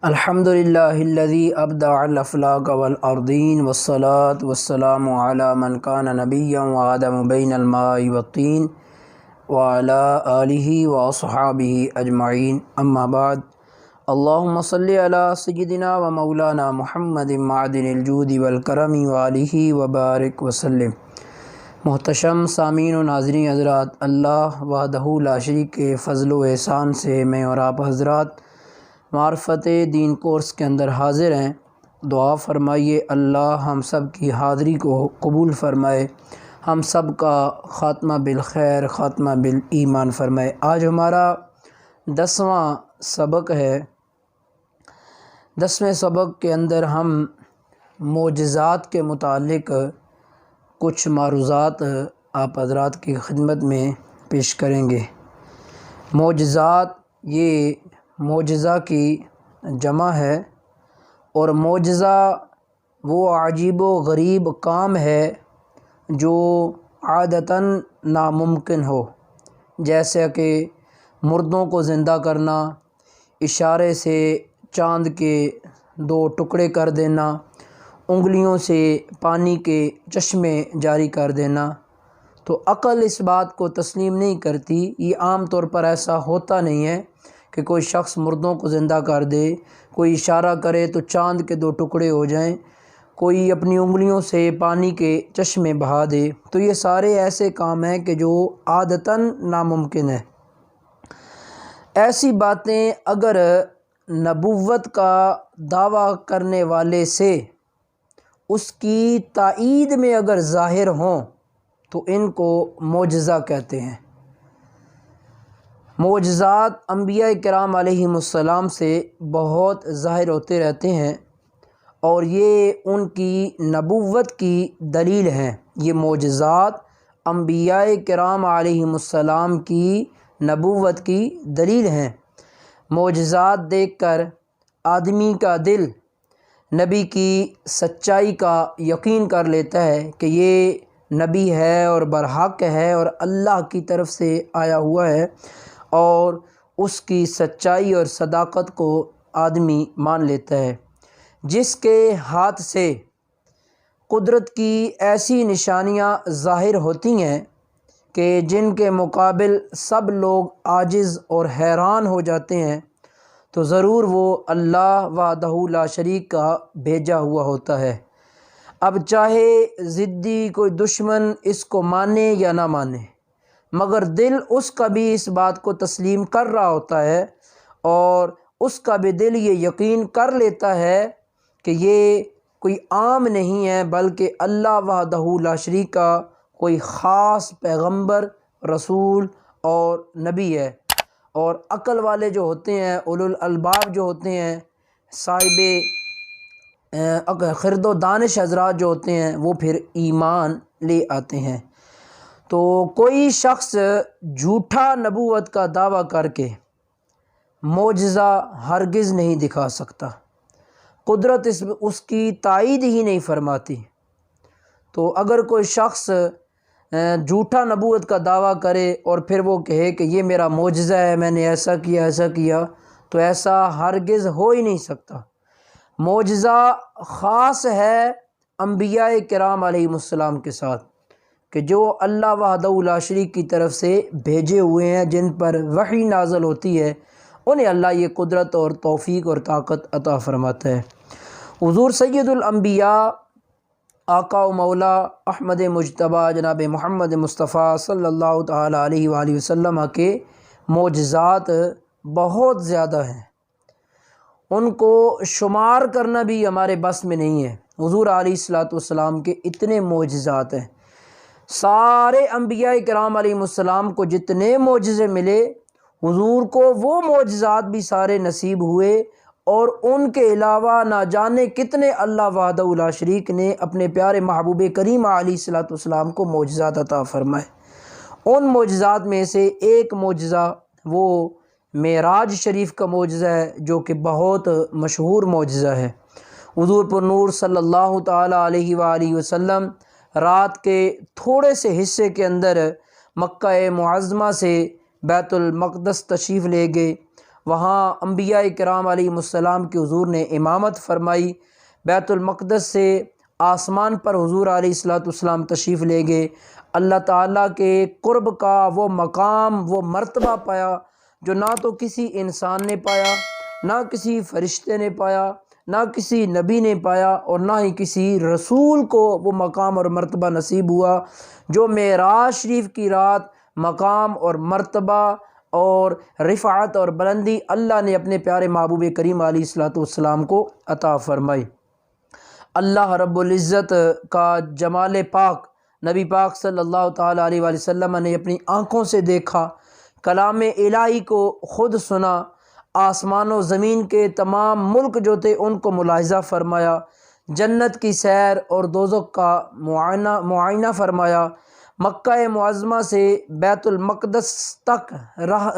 الحمد للہ الذی ابدع الافلاک والارضین والصلاة والسلام علی من کان نبیا وآدم بین الماء والطین وعلی آلہ واصحابہ اجمعین اما بعد اللہم صلی علی سیدنا و مولانا محمد معدن الجود والکرم وآلہ وبارک وسلم۔ محتشم سامعین و ناظرین حضرات، اللہ وحدہ لا شریک کے فضل و احسان سے میں اور آپ حضرات معرفت دین کورس کے اندر حاضر ہیں۔ دعا فرمائیے اللہ ہم سب کی حاضری کو قبول فرمائے، ہم سب کا خاتمہ بالخیر، خاتمہ بالایمان فرمائے۔ آج ہمارا 10واں سبق ہے۔ 10ویں سبق کے اندر ہم معجزات کے متعلق کچھ معروضات آپ حضرات کی خدمت میں پیش کریں گے۔ معجزات یہ معجزہ کی جمع ہے، اور معجزہ وہ عجیب و غریب کام ہے جو عادتاً ناممکن ہو، جیسے کہ مردوں کو زندہ کرنا، اشارے سے چاند کے 2 ٹکڑے کر دینا، انگلیوں سے پانی کے چشمے جاری کر دینا۔ تو عقل اس بات کو تسلیم نہیں کرتی، یہ عام طور پر ایسا ہوتا نہیں ہے کہ کوئی شخص مردوں کو زندہ کر دے، کوئی اشارہ کرے تو چاند کے 2 ٹکڑے ہو جائیں، کوئی اپنی انگلیوں سے پانی کے چشمے بہا دے۔ تو یہ سارے ایسے کام ہیں کہ جو عادتاً ناممکن ہے۔ ایسی باتیں اگر نبوت کا دعویٰ کرنے والے سے اس کی تائید میں اگر ظاہر ہوں تو ان کو معجزہ کہتے ہیں۔ معجزات انبیاء کرام علیہم السلام سے بہت ظاہر ہوتے رہتے ہیں، اور یہ ان کی نبوت کی دلیل ہیں۔ یہ معجزات انبیاء کرام علیہم السلام کی نبوت کی دلیل ہیں۔ معجزات دیکھ کر آدمی کا دل نبی کی سچائی کا یقین کر لیتا ہے کہ یہ نبی ہے اور برحق ہے اور اللہ کی طرف سے آیا ہوا ہے، اور اس کی سچائی اور صداقت کو آدمی مان لیتا ہے۔ جس کے ہاتھ سے قدرت کی ایسی نشانیاں ظاہر ہوتی ہیں کہ جن کے مقابل سب لوگ عاجز اور حیران ہو جاتے ہیں، تو ضرور وہ اللہ وحدہ لا شریک کا بھیجا ہوا ہوتا ہے۔ اب چاہے ضدی کوئی دشمن اس کو مانے یا نہ مانے، مگر دل اس کا بھی اس بات کو تسلیم کر رہا ہوتا ہے، اور اس کا بھی دل یہ یقین کر لیتا ہے کہ یہ کوئی عام نہیں ہے، بلکہ اللہ وحدہ لا شریک کا کوئی خاص پیغمبر، رسول اور نبی ہے۔ اور عقل والے جو ہوتے ہیں، اولو الالباب جو ہوتے ہیں، صاحب خرد و دانش حضرات جو ہوتے ہیں، وہ پھر ایمان لے آتے ہیں۔ تو کوئی شخص جھوٹا نبوت کا دعویٰ کر کے معجزہ ہرگز نہیں دکھا سکتا، قدرت اس کی تائید ہی نہیں فرماتی۔ تو اگر کوئی شخص جھوٹا نبوت کا دعویٰ کرے اور پھر وہ کہے کہ یہ میرا معجزہ ہے، میں نے ایسا کیا، تو ایسا ہرگز ہو ہی نہیں سکتا۔ معجزہ خاص ہے انبیاء کرام علیہم السلام کے ساتھ، کہ جو اللہ وحدہ لا شریک کی طرف سے بھیجے ہوئے ہیں، جن پر وحی نازل ہوتی ہے، انہیں اللہ یہ قدرت اور توفیق اور طاقت عطا فرماتا ہے۔ حضور سید الانبیاء، آقا و مولا احمد مجتبیٰ جناب محمد مصطفیٰ صلی اللہ تعالی علیہ وآلہ وسلم کے معجزات بہت زیادہ ہیں، ان کو شمار کرنا بھی ہمارے بس میں نہیں ہے۔ حضور علیہ الصلوۃ والسلام کے اتنے معجزات ہیں۔ سارے انبیاء کرام علیہ السلام کو جتنے معجزے ملے، حضور کو وہ معجزات بھی سارے نصیب ہوئے، اور ان کے علاوہ نہ جانے کتنے اللہ وحدہ لا شریک نے اپنے پیارے محبوب کریم علیہ الصلوۃ والسلام کو معجزات عطا فرمائے۔ ان معجزات میں سے ایک معجزہ وہ معراج شریف کا معجزہ ہے، جو کہ بہت مشہور معجزہ ہے۔ حضور پر نور صلی اللہ تعالی علیہ وآلہ وسلم رات کے تھوڑے سے حصے کے اندر مکہ معظمہ سے بیت المقدس تشریف لے گئے، وہاں انبیاء کرام علیہ السلام کے حضور نے امامت فرمائی۔ بیت المقدس سے آسمان پر حضور علیہ السلام تشریف لے گئے، اللہ تعالیٰ کے قرب کا وہ مقام، وہ مرتبہ پایا جو نہ تو کسی انسان نے پایا، نہ کسی فرشتے نے پایا، نہ کسی نبی نے پایا، اور نہ ہی کسی رسول کو وہ مقام اور مرتبہ نصیب ہوا جو معراج شریف کی رات مقام اور مرتبہ اور رفعت اور بلندی اللہ نے اپنے پیارے محبوب کریم علیہ السلام کو عطا فرمائی۔ اللہ رب العزت کا جمال پاک نبی پاک صلی اللہ تعالیٰ علیہ وآلہ وسلم نے اپنی آنکھوں سے دیکھا، کلام الہی کو خود سنا، آسمان و زمین کے تمام ملک جو تھے ان کو ملاحظہ فرمایا، جنت کی سیر اور دوزخ کا معائنہ فرمایا، مکہ معظمہ سے بیت المقدس تک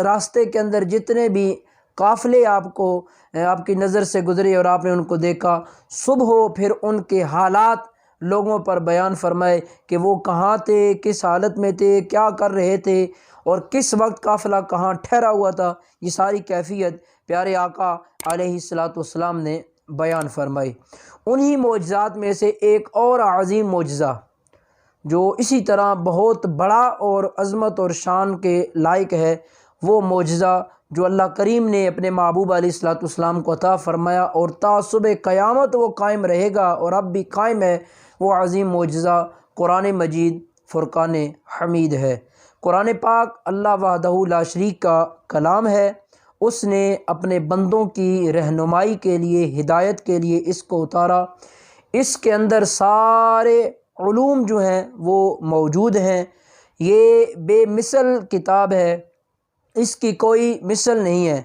راستے کے اندر جتنے بھی قافلے آپ کی نظر سے گزرے اور آپ نے ان کو دیکھا، صبح ہو پھر ان کے حالات لوگوں پر بیان فرمائے کہ وہ کہاں تھے، کس حالت میں تھے، کیا کر رہے تھے، اور کس وقت قافلہ کہاں ٹھہرا ہوا تھا۔ یہ ساری کیفیت پیارے آقا علیہ السلام نے بیان فرمائی۔ انہی معجزات میں سے ایک اور عظیم معجزہ جو اسی طرح بہت بڑا اور عظمت اور شان کے لائق ہے، وہ معجزہ جو اللہ کریم نے اپنے محبوب علیہ السلام کو عطا فرمایا اور تا صبح قیامت وہ قائم رہے گا اور اب بھی قائم ہے، وہ عظیم معجزہ قرآن مجید فرقان حمید ہے۔ قرآن پاک اللہ وحدہ لا شریک کا کلام ہے، اس نے اپنے بندوں کی رہنمائی کے لیے، ہدایت کے لیے اس کو اتارا۔ اس کے اندر سارے علوم جو ہیں وہ موجود ہیں۔ یہ بے مثل کتاب ہے، اس کی کوئی مثل نہیں ہے،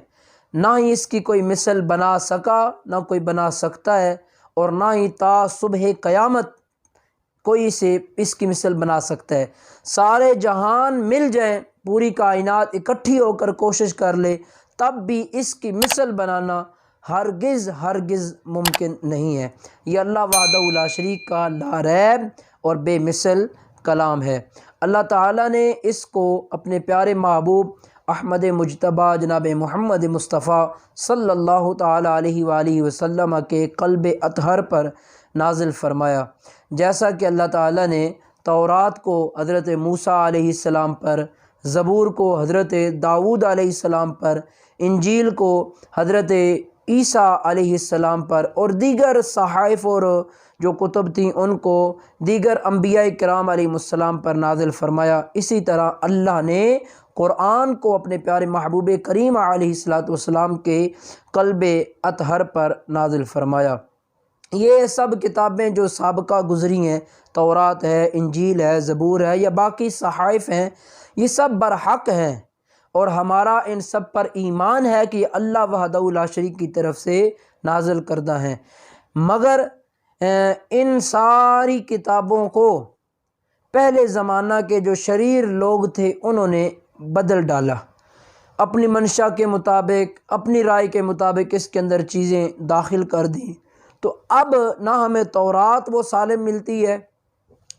نہ ہی اس کی کوئی مثل بنا سکا، نہ کوئی بنا سکتا ہے، اور نہ ہی تا صبح قیامت کوئی اس کی مثل بنا سکتا ہے۔ سارے جہان مل جائیں، پوری کائنات اکٹھی ہو کر کوشش کر لے، تب بھی اس کی مثل بنانا ہرگز ممکن نہیں ہے۔ یہ اللہ وحدہ لا شریک کا لا ریب اور بے مثل کلام ہے۔ اللہ تعالیٰ نے اس کو اپنے پیارے محبوب احمد مجتبیٰ جناب محمد مصطفیٰ صلی اللہ تعالیٰ علیہ وآلہ وسلم کے قلب اطہر پر نازل فرمایا۔ جیسا کہ اللہ تعالیٰ نے تورات کو حضرت موسیٰ علیہ السلام پر، زبور کو حضرت داؤد علیہ السلام پر، انجیل کو حضرت عیسیٰ علیہ السلام پر، اور دیگر صحائف اور جو کتب تھیں ان کو دیگر انبیاء کرام علیہ السلام پر نازل فرمایا، اسی طرح اللہ نے قرآن کو اپنے پیارے محبوب کریم علیہ السلام کے قلب اطہر پر نازل فرمایا۔ یہ سب کتابیں جو سابقہ گزری ہیں، تورات ہے، انجیل ہے، زبور ہے یا باقی صحائف ہیں، یہ سب برحق ہیں، اور ہمارا ان سب پر ایمان ہے کہ اللہ وحدہ لا شریک کی طرف سے نازل کردہ ہیں۔ مگر ان ساری کتابوں کو پہلے زمانہ کے جو شریر لوگ تھے انہوں نے بدل ڈالا، اپنی منشا کے مطابق، اپنی رائے کے مطابق اس کے اندر چیزیں داخل کر دیں۔ تو اب نہ ہمیں تورات وہ سالم ملتی ہے،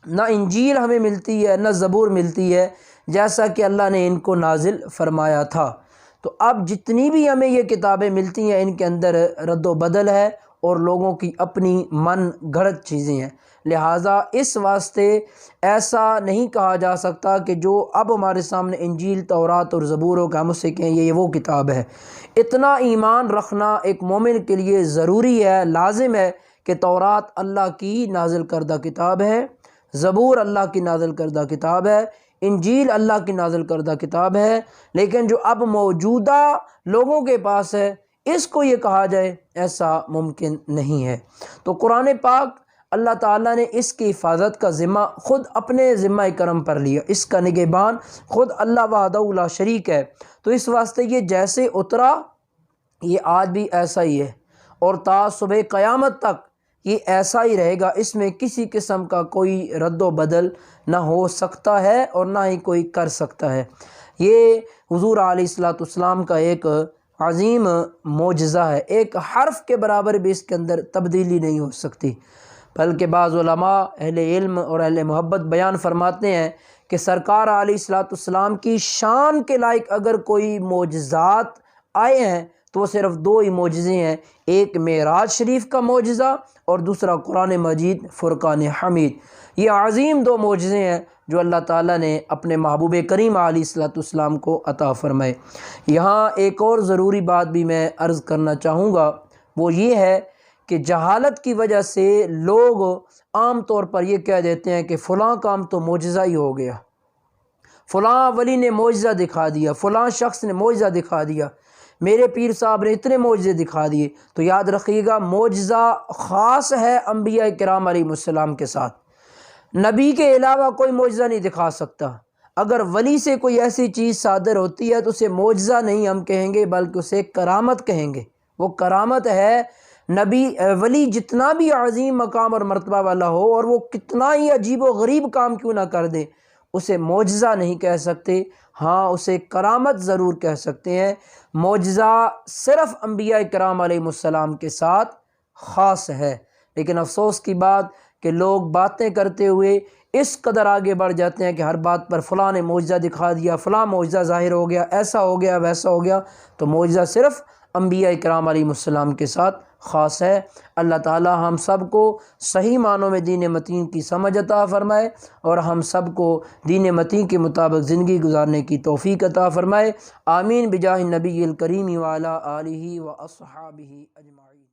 نہ انجیل ہمیں ملتی ہے، نہ زبور ملتی ہے جیسا کہ اللہ نے ان کو نازل فرمایا تھا۔ تو اب جتنی بھی ہمیں یہ کتابیں ملتی ہیں ان کے اندر رد و بدل ہے اور لوگوں کی اپنی من گھڑت چیزیں ہیں، لہٰذا اس واسطے ایسا نہیں کہا جا سکتا کہ جو اب ہمارے سامنے انجیل، تورات اور زبور ہو کہ ہم اس سے کہیں یہ وہ کتاب ہے۔ اتنا ایمان رکھنا ایک مومن کے لیے ضروری ہے، لازم ہے کہ تورات اللہ کی نازل کردہ کتاب ہے، زبور اللہ کی نازل کردہ کتاب ہے، انجیل اللہ کی نازل کردہ کتاب ہے، لیکن جو اب موجودہ لوگوں کے پاس ہے اس کو یہ کہا جائے، ایسا ممکن نہیں ہے۔ تو قرآن پاک اللہ تعالیٰ نے اس کی حفاظت کا ذمہ خود اپنے ذمہ کرم پر لیا، اس کا نگہبان خود اللہ وحدہ لا شریک ہے۔ تو اس واسطے یہ جیسے اترا یہ آج بھی ایسا ہی ہے، اور تا صبح قیامت تک یہ ایسا ہی رہے گا، اس میں کسی قسم کا کوئی رد و بدل نہ ہو سکتا ہے اور نہ ہی کوئی کر سکتا ہے۔ یہ حضور علیہ السلام کا ایک عظیم معجزہ ہے، ایک حرف کے برابر بھی اس کے اندر تبدیلی نہیں ہو سکتی، بلکہ بعض علماء اہل علم اور اہل محبت بیان فرماتے ہیں کہ سرکار علیہ السلام کی شان کے لائق اگر کوئی معجزات آئے ہیں تو وہ صرف دو ہی معجزے ہیں، ایک معراج شریف کا معجزہ اور دوسرا قرآن مجید فرقان حمید۔ یہ عظیم دو معجزے ہیں جو اللہ تعالیٰ نے اپنے محبوب کریم علیہ الصلوۃ والسلام کو عطا فرمائے۔ یہاں ایک اور ضروری بات بھی میں عرض کرنا چاہوں گا، وہ یہ ہے کہ جہالت کی وجہ سے لوگ عام طور پر یہ کہہ دیتے ہیں کہ فلاں کام تو معجزہ ہی ہو گیا، فلاں ولی نے معجزہ دکھا دیا، فلاں شخص نے معجزہ دکھا دیا، میرے پیر صاحب نے اتنے معجزے دکھا دیے۔ تو یاد رکھیے گا، معجزہ خاص ہے انبیاء کرام علیہ السلام کے ساتھ، نبی کے علاوہ کوئی معجزہ نہیں دکھا سکتا۔ اگر ولی سے کوئی ایسی چیز صادر ہوتی ہے تو اسے معجزہ نہیں ہم کہیں گے، بلکہ اسے کرامت کہیں گے۔ وہ کرامت ہے۔ نبی ولی جتنا بھی عظیم مقام اور مرتبہ والا ہو اور وہ کتنا ہی عجیب و غریب کام کیوں نہ کر دے، اسے معجزہ نہیں کہہ سکتے، ہاں اسے کرامت ضرور کہہ سکتے ہیں۔ معجزہ صرف انبیاء کرام علیہ السلام کے ساتھ خاص ہے۔ لیکن افسوس کی بات کہ لوگ باتیں کرتے ہوئے اس قدر آگے بڑھ جاتے ہیں کہ ہر بات پر فلاں نے معجزہ دکھا دیا، فلاں معجزہ ظاہر ہو گیا، ایسا ہو گیا، ویسا ہو گیا۔ تو معجزہ صرف انبیاء کرام علیہ السلام کے ساتھ خاص ہے۔ اللہ تعالی ہم سب کو صحیح معنوں میں دین متین کی سمجھ عطا فرمائے اور ہم سب کو دین متین کے مطابق زندگی گزارنے کی توفیق عطا فرمائے۔ آمین بجاہ النبی الکریم وعلی آلہ و اصحابہ اجمعین۔